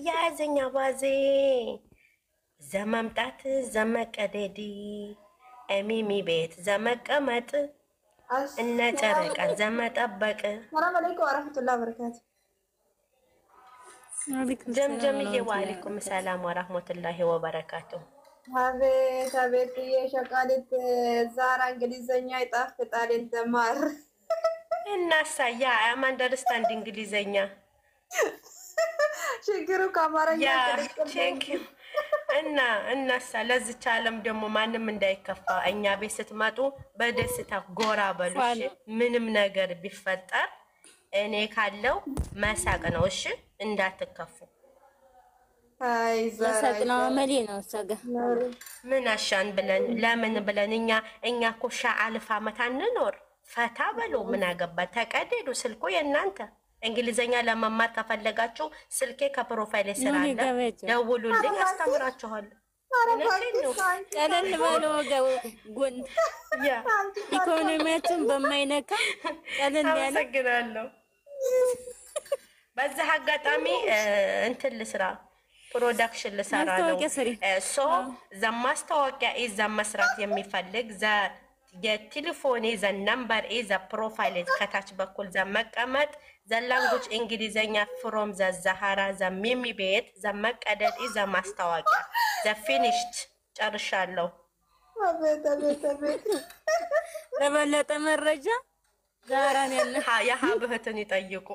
ያዘኛ ባዜ ዘመምጣት ዘመቀደዲ ሚሚ ቤት ዘመቀመጥ እነ ጨረቃ ዘመጠበቅ ሰላም አለይኩም ወራህመቱላሂ ወበረካቱ። ጀምጀምዬ ወአለይኩም ሰላም ወራህመቱላሂ ወበረካቱ። አቤት አቤት የሸቃሊት ዛራ እንግሊዘኛ ይጣፍጣል ተማር እናሳ ያ አንደርስታንድ እንግሊዘኛ ችግሩ ከአማርኛ እናሳ ለዚች ዓለም ደግሞ ማንም እንዳይከፋ እኛ ቤት ስትመጡ በደስታ ጎራ በሉሽ። ምንም ነገር ቢፈጠር እኔ ካለው መሳቅ ነው። እሺ እንዳትከፉ። አይ መሳቅ ነው አመሌ ነው። ሰጋ ምን አሻን ብለን ለምን ብለን እኛ እኮ ሻአልፍ አመት አንኖር። ፈታ በሉ ምን አገባ። ተቀደዱ። ስልኩ የእናንተ እንግሊዘኛ ለመማር ከፈለጋችሁ ስልኬ ከፕሮፋይል ስራ አለ፣ ደውሉልኝ፣ አስተምራችኋለሁ። ቀለል ባለ ወገው ጎን ያ ኢኮኖሚያችን በማይነካ ቀለል ያለ አመሰግናለሁ። በዛ አጋጣሚ እንትን ልስራ ፕሮዳክሽን ልሰራ ነው። ሶ ዘማስታወቂያ ኢዛ መስራት የሚፈልግ የቴሌፎን ዘ ነምበር ዘ ፕሮፋይል ከታች በኩል ዘ መቀመጥ ዘ ላንጉጅ እንግሊዘኛ ፍሮም ዘ ዛሃራ ዘ ሚሚ ቤት ዘ መቀደድ ዘ ማስታወቂያ ዘ ፊኒሽድ ጨርሻለሁ። አቤት አቤት አቤት ለበለጠ መረጃ ዛራን ያለ የሀብህትን ይጠይቁ።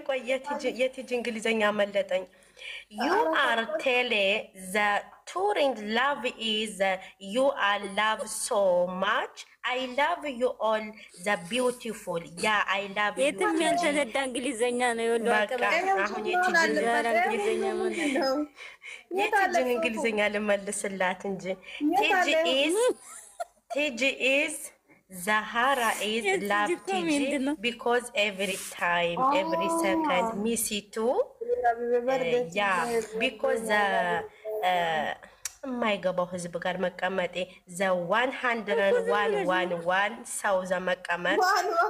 ቆይ የቲጂ እንግሊዘኛ መለጠኝ። ዩ አር ቴሌ ዘ ቱሪንግ ላቭ ኢዝ ዩ አር ላቭ ሶ ማች አይ ላቭ ዩ ኦል ዘ ቢዩቲፉል ያ አይ ላቭ ዩ የትም ያልተነዳ እንግሊዘኛ ነው የወለው አቀባ። አሁን የቲጂን እንግሊዘኛ ልመልስላት እንጂ ቲጂ ኢዝ Zahara is love TG because every time, every second, miss you too. Yeah, because የማይገባው ህዝብ ጋር መቀመጤ ዘ 111 ሰው ዘመቀመጥ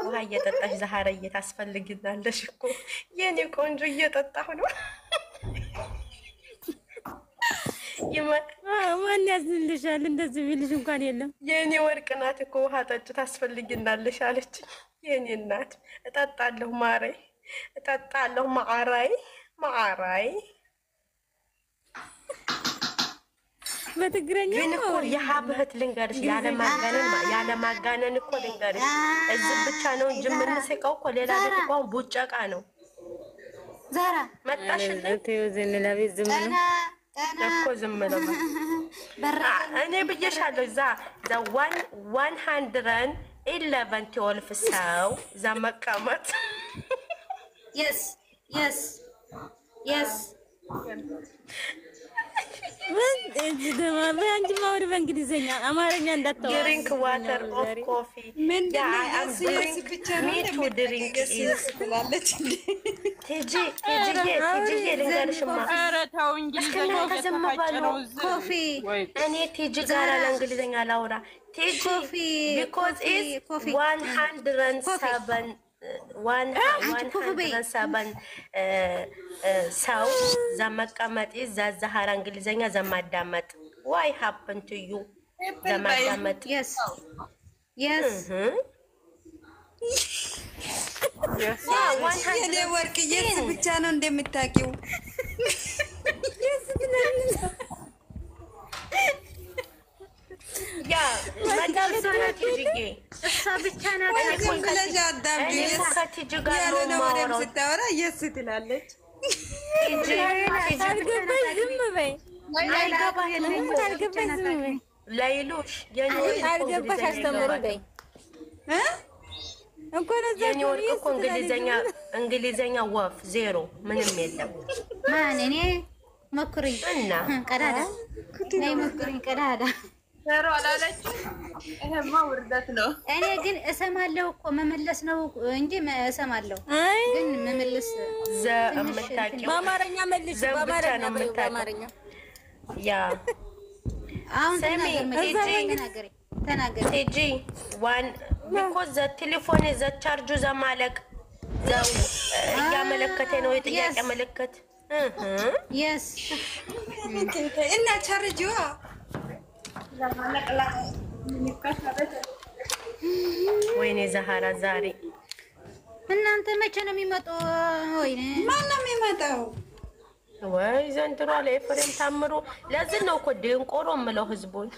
ውሃ እየጠጣሽ ዛሃራ እየታስፈልግናለሽ እኮ የኔ ቆንጆ እየጠጣሁ ነው። ማን ያዝንልሻል? እንደዚህ ቢልሽ እንኳን የለም። የኔ ወርቅ ናት እኮ ውሃ ጠጭ ታስፈልግናለሽ አለች። የኔ እናት እጠጣለሁ ማሬ እጠጣለሁ ማዓራይ በትግረኛ ግን እኮ የሀብህት ልንገርሽ ያለማጋነን እኮ ልንገርሽ እዚህ ብቻ ነው እንጂ የምንስቀው እኮ ሌላ ደግሞ ቡጨቃ ነው። ዛራ መጣሽልኝ ለቤት ዝም ነው እኮ ዝም ነው። እኔ ብዬሻለሁ እዛ 111 ሰው እዛ መቀመጥ yes ምን እንጂ ደማለ አንቺ ማውሪ በእንግሊዘኛ አማርኛ እንዳታወሪ። ድሪንክ ዋተር ኦፍ ኮፊ ሚቱ ድሪንክ ትላለች። ቲጂ ልንገርሽማ ኧረ ተው እንግሊዘኛ ኮፊ እኔ ቲጂ ጋር ለእንግሊዘኛ ላውራ። ቲጂ ቢኮዝ ኢዝ 107 ሰው ዘመቀመጥ ዛዛሃራ እንግሊዘኛ ዘማዳመጥ ዋይ ሀፕን ቱ ዩ ዘማዳመጥ yes የኔ ወርቅ የስ ብቻ ነው እንደምታውቂው። ያ እሷ ብቻ ናት። ከቲጂ ጋር ያልሆነ ወሬም ስታወራ የስ ትላለች። አልገባኝ ዝም በይ። ላይሉሽ አልገባሽ አስተምሩ በይ። እንኳን እዛ የኔ ወርቅ እኮ እንግሊዘኛ ወፍ ዜሮ ምንም የለም። ማን እኔ ሞክሪኝ እና ቀዳዳ ነይ ሞክሪኝ ቀዳዳ ኧረ አላለችም። ይሄማ ውርደት ነው። እኔ ግን እሰማለሁ እኮ መመለስ ነው እንጂ እሰማለሁ ግን መመለስ ዘምታቂው በአማርኛ መልሽ። በአማርኛ ያ አሁን ሰሚ ተናገሪ ተናገር ቲጂ ዋን because the telephone is the charge ዘማለቅ ዘው ያመለከተ ነው የጥያቄ መለከት yes እና ቻርጅዋ ወይኔ ዛሃራ ዛሬ እናንተ መቼ ነው የሚመጣው? ወይኔ ማን ነው የሚመጣው? ወይ ዘንድሮ ላይ ፍሬም ታምሩ ለዚህ ነው እኮ ደንቆሮ የምለው ህዝቡን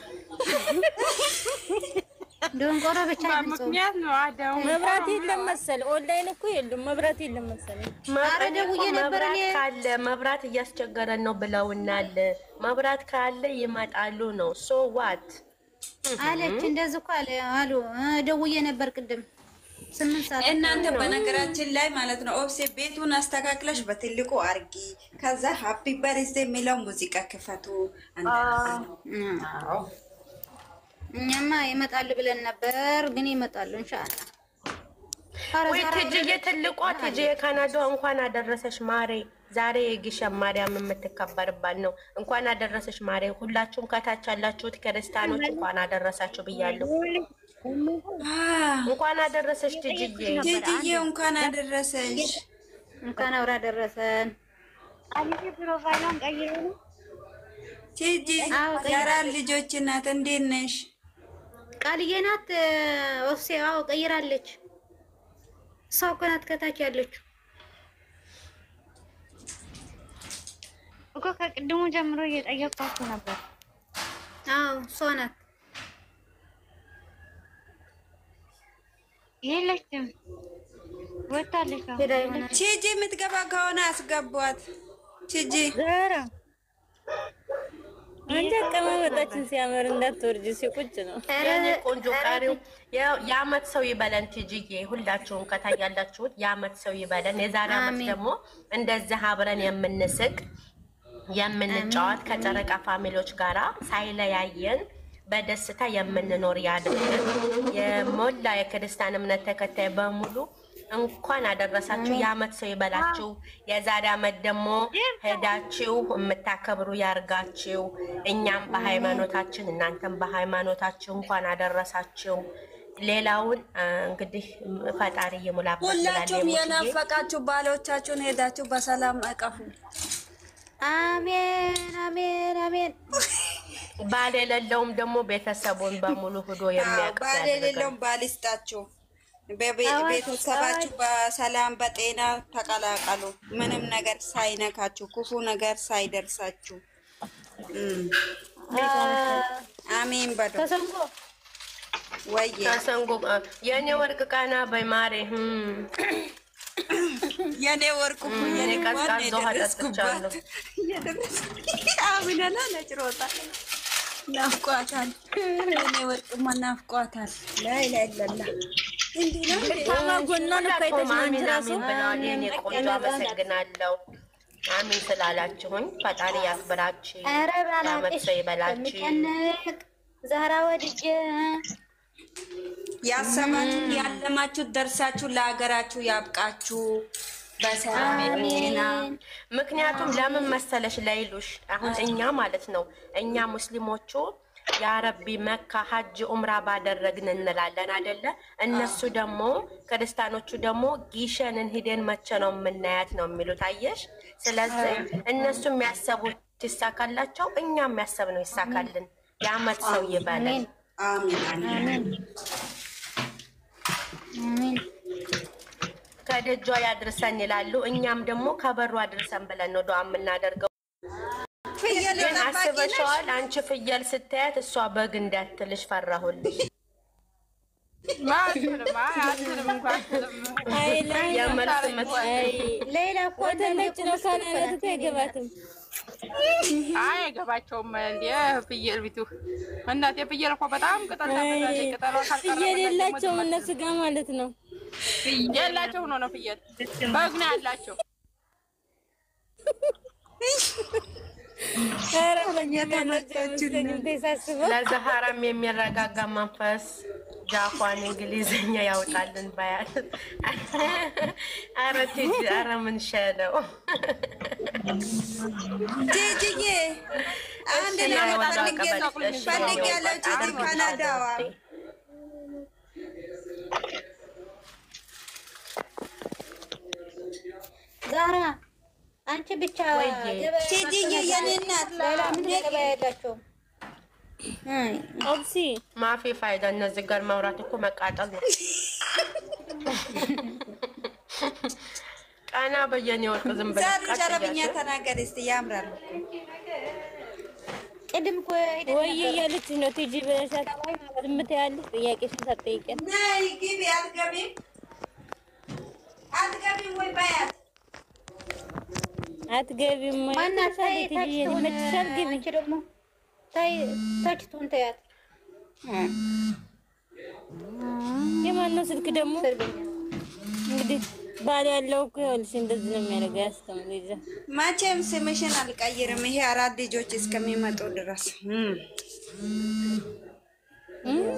ደንቆሮ ብቻ ምክንያት ነው አዳው መብራት የለም መሰል ኦንላይን እኮ የለም መብራት የለም መሰል ካለ መብራት እያስቸገረን ነው ብለውናል። መብራት ካለ ይመጣሉ ነው ሶ ዋት አለች እንደዚህ እኮ አሉ ደውዬ ነበር ቅድም 8 ሰዓት እናንተ በነገራችን ላይ ማለት ነው ኦብሴ ቤቱን አስተካክለሽ በትልቁ አርጊ ከዛ ሃፒ በርዝዴ የሚለው ሙዚቃ ክፈቱ እኛማ ይመጣሉ ብለን ነበር ግን ይመጣሉ ኢንሻአላህ ወይ ትጂ ትልቋ ትጂ የካናዳ እንኳን አደረሰሽ ማሬ ዛሬ የግሸን ማርያም የምትከበርባት ነው እንኳን አደረሰሽ ማሬ ሁላችሁም ከታች ያላችሁት ክርስቲያኖች እንኳን አደረሳችሁ ብያለሁ እንኳን አደረሰሽ ትጂዬ እንኳን አደረሰሽ እንኳን አውራ ደረሰን አለኝ ፕሮፋይሏን ቀይረው ነው ትጂ ያራል ልጆች እናት እንዴት ነሽ ቃልዬ ናት ኦፍሴው ቀይራለች ሰው ከናት ከታች ያለችው እኮ ከቅድሙ ጀምሮ እየጠየቅኳችሁ ነበር ሰው ናት የለችም ወጣለች ቺጂ የምትገባ ከሆነ አስገቧት ቺጂ ዛራ አንተ ቀመመጣችን ሲያመር እንዳትወርጂ ሲቁጭ ነው እኔ ቆንጆ ቃሪው ያመት ሰው ይበለን ትጂዬ ሁላችሁም ከታያላችሁት ያመት ሰው ይበለን የዛሬ አመት ደግሞ እንደዚህ አብረን የምንስቅ የምንጫወት ከጨረቃ ፋሚሊዎች ጋራ ሳይለያየን በደስታ የምንኖር ያድርገን የሞላ የክርስቲያን እምነት ተከታይ በሙሉ እንኳን አደረሳችሁ ያመት ሰው ይበላችሁ የዛሬ አመት ደግሞ ሄዳችሁ የምታከብሩ ያርጋችሁ እኛም በሃይማኖታችን እናንተም በሃይማኖታችሁ እንኳን አደረሳችሁ ሌላውን እንግዲህ ፈጣሪ ይሙላበት ሁላችሁም የናፈቃችሁ ባሎቻችሁን ሄዳችሁ በሰላም አቀፉ አሜን አሜን አሜን ባል የሌለውም ደግሞ ቤተሰቡን በሙሉ ሄዶ የሚያቀፍ ባል የሌለውም ባል ይስጣችሁ ቤተሰባችሁ በሰላም በጤና ተቀላቀሉ ምንም ነገር ሳይነካችሁ ክፉ ነገር ሳይደርሳችሁ አሜን በሉ ተሰንጎ ወይዬ ተሰንጎ የኔ ወርቅ ቃና በማሬ የኔ ወርቁ የኔ ቀዝቃዛ ውሃ ጠጥቻለሁ አሚናና ነጭሮታ ናፍቋታል የኔ ወርቁማ ናፍቋታል ላይ ለላ ታማጎናን ፈይተሽ እኔ ቆንጆ አመሰግናለሁ አሚን ስላላችሁኝ ፈጣሪ ያክብራችሁ ያመት ሰው ይበላችሁ ዛራ ወድጄ ያሰባችሁ ያለማችሁ ደርሳችሁ ለሀገራችሁ ያብቃችሁ በሰላም ጤና ምክንያቱም ለምን መሰለሽ ላይሉሽ አሁን እኛ ማለት ነው እኛ ሙስሊሞቹ ያ ረቢ መካ ሐጅ ዑምራ ባደረግን እንላለን አይደለ እነሱ ደግሞ ክርስቲያኖቹ ደግሞ ጊሸንን ሄደን መቼ ነው የምናያት ነው የሚሉት አየሽ ስለዚህ እነሱ የሚያሰቡት ይሳካላቸው እኛ የሚያሰብነው ይሳካልን ያመት ሰው ይበለን አሜን አሜን አሜን ከደጇ ያድርሰን ይላሉ እኛም ደግሞ ከበሩ አድርሰን ብለን ነው ዱዓ የምናደርገው ግን አስበሽዋል አንቺ ፍየል ስታያት እሷ በግ እንዳትልሽ ፈራሁልሽ ሌላ እኮ ነጭ ነው ካለበት አይገባትም አይገባቸውም እንዴ ፍየል ቢቱ እናቴ ፍየል እኮ በጣም ቅጠል ፍየል የላቸውም እነሱ ጋር ማለት ነው የላቸው ነው ፍየል በግ ነው ያላቸው ለዛሃራም የሚረጋጋ መንፈስ ጃፓን እንግሊዝኛ ያውጣልን ባያት አረ ምን ሸለው ጂጂዬ አንድ ነው ፈልግ ያለው ጂጂ ካናዳዋ ዛራ አንቺ ብቻ ጂጂዬ የኔ እናት ሌላ ምን ያላችሁ ኦብሲ ማፊ ፋይዳ እነዚህ ጋር ማውራት እኮ መቃጠል ነው። ቃና በየኔ ወርቅ ዝም ብለሽ ዛሬ ሸረብኛ ተናገር እስቲ ያምራል። ቅድም እኮ ወይ እያለች ነው ቲጂ በሻት ዝም ትያለሽ። ጥያቄሽን ሳትጠይቀን ነይ ግቢ አትገቢም ወይ ባያት አትገቢም ወይ ማናት ቲጂ ይመችሻል። ግቢ አንቺ ደግሞ ታይ ታችቱን ታያት የማነው ስልክ ደግሞ እንግዲህ ባል ያለው እኮ ይኸውልሽ እንደዚህ ነው የሚያደርገው። ያስተምሩ ይዘ መቼም ስምሽን አልቀይርም። ይሄ 4 ልጆች እስከሚመጡ ድረስ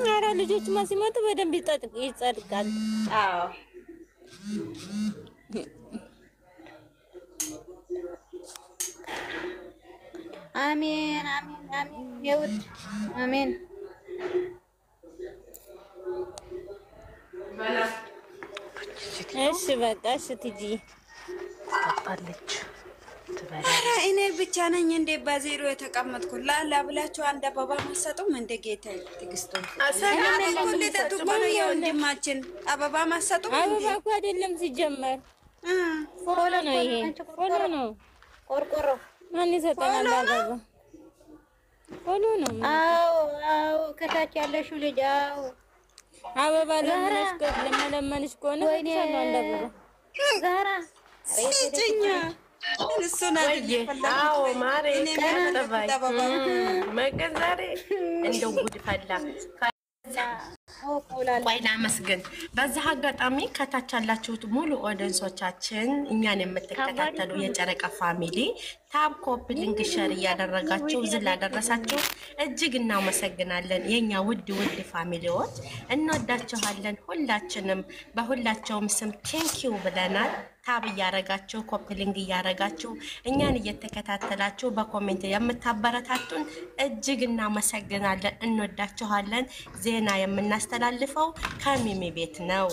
4 ልጆች ሲመጡ በደንብ ይጸድቃል። አዎ አሜን አሜን አሜን ይውት አሜን እሺ በቃ እሺ ቲጂ ታጣለች ትበላ። ኧረ እኔ ብቻ ነኝ እንዴ በዜሮ የተቀመጥኩ? ላላ ብላችሁ አንድ አበባ ማሰጡም እንደ ጌታ ትግስቱ ሁሉ ተጥቆ ነው የወንድማችን አበባ ማሰጡም አበባ እኮ አይደለም ሲጀመር ፎሎ ነው። ይሄ ፎሎ ነው። ቆርቆሮ ማን ይሰጠናል አበባ? ፎሎ ነው። አዎ ከታች ያለሽው ልጅ አበባ ለመለመንሽ ከሆነ ወይኔ ዛራ ሲጭኛ እሱና አዎ ማሬ ከተባይ መገዛሬ እንደው ጉድ ፈላ። ቆይ ላመስግን። በዚህ አጋጣሚ ከታች ያላችሁት ሙሉ ኦዲየንሶቻችን እኛን የምትከታተሉ የጨረቃ ፋሚሊ ታብ ኮፒ ሊንክ ሼር እያደረጋችሁ ዝላ ደረሳችሁ እጅግ እናመሰግናለን። የኛ ውድ ፋሚሊዎች እንወዳችኋለን። ሁላችንም በሁላቸውም ስም ቴንኪው ብለናል። ታብ እያረጋችሁ ኮፒ ሊንክ እያረጋችሁ እኛን እየተከታተላችሁ በኮሜንት የምታበረታቱን እጅግ እናመሰግናለን። እንወዳችኋለን። ዜና የምናስተላልፈው ከሚሚ ቤት ነው።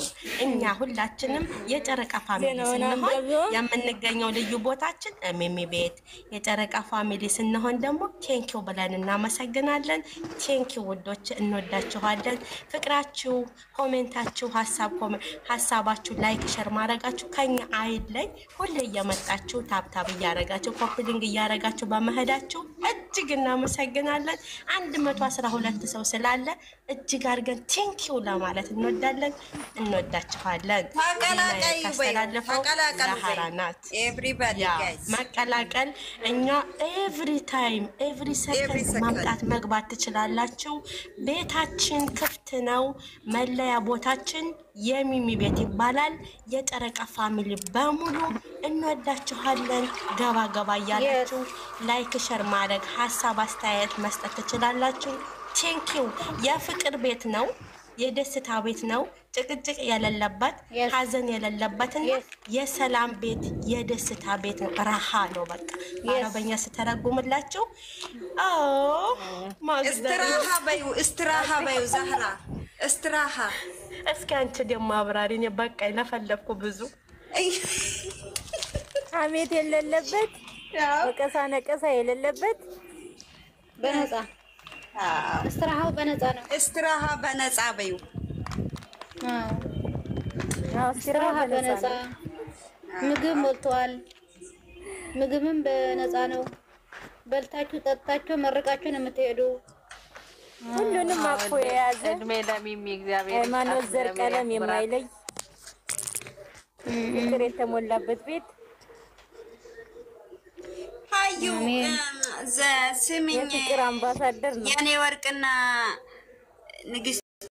እኛ ሁላችንም የጨረቃ ፋሚሊ ስንሆን የምንገኘው ልዩ ቦታችን ሚሚ ቤት የጨረቃ ፋሚሊ ስንሆን ደግሞ ቴንኪው ብለን እናመሰግናለን። ቴንኪው ውዶች እንወዳችኋለን። ፍቅራችሁ፣ ኮሜንታችሁ፣ ሀሳባችሁ ላይክ ሼር ማድረጋችሁ ከኛ አይለይ። ሁሌ እየመጣችሁ ታብታብ እያረጋችሁ ኮፒ ሊንክ እያረጋችሁ በመሄዳችሁ እጅግ እናመሰግናለን። 112 ሰው ስላለ እጅግ አድርገን ቴንኪው ለማለት እንወዳለን። እንወዳችኋለን። ተቀላቀሉናት ኤቭሪባዲ ጋይስ መቀላቀል እኛ ኤቭሪ ታይም ኤቭሪ ሰከንድ ማምጣት መግባት ትችላላችሁ። ቤታችን ክፍት ነው። መለያ ቦታችን የሚሚ ቤት ይባላል። የጨረቃ ፋሚሊ በሙሉ እንወዳችኋለን። ገባ ገባ እያላችሁ ላይክ ሸር ማድረግ ሀሳብ አስተያየት መስጠት ትችላላችሁ። ቴንኪው። የፍቅር ቤት ነው። የደስታ ቤት ነው። ጭቅጭቅ የሌለበት ሀዘን የሌለበትና የሰላም ቤት የደስታ ቤት ነው። ረሃ ነው። በቃ አረበኛ ስተረጉምላችሁ እስትራሃ በዩ ዛህራ እስትራሃ። እስኪ አንቺ ደግሞ አብራሪ። እኔ በቃ ለፈለኩ ብዙ ሀሜት የሌለበት ወቀሳ ነቀሳ የሌለበት በነፃ እስትራሃው በነፃ ነው። እስትራሃ በነፃ በዩ እስትራሃ በነፃ ምግብ ሞልቷል። ምግብም በነፃ ነው። በልታችሁ ጠጥታችሁ መርቃችሁን የምትሄዱ ሁሉንም አቅፎ የያዘ እድሜ ለሚሚ እግዚአብሔር ሃይማኖት፣ ዘር፣ ቀለም የማይለይ ፍቅር የተሞላበት ቤት ሀዩ ስሚኝ፣ የፍቅር አምባሳደር ነው። የኔ ወርቅና ንግስት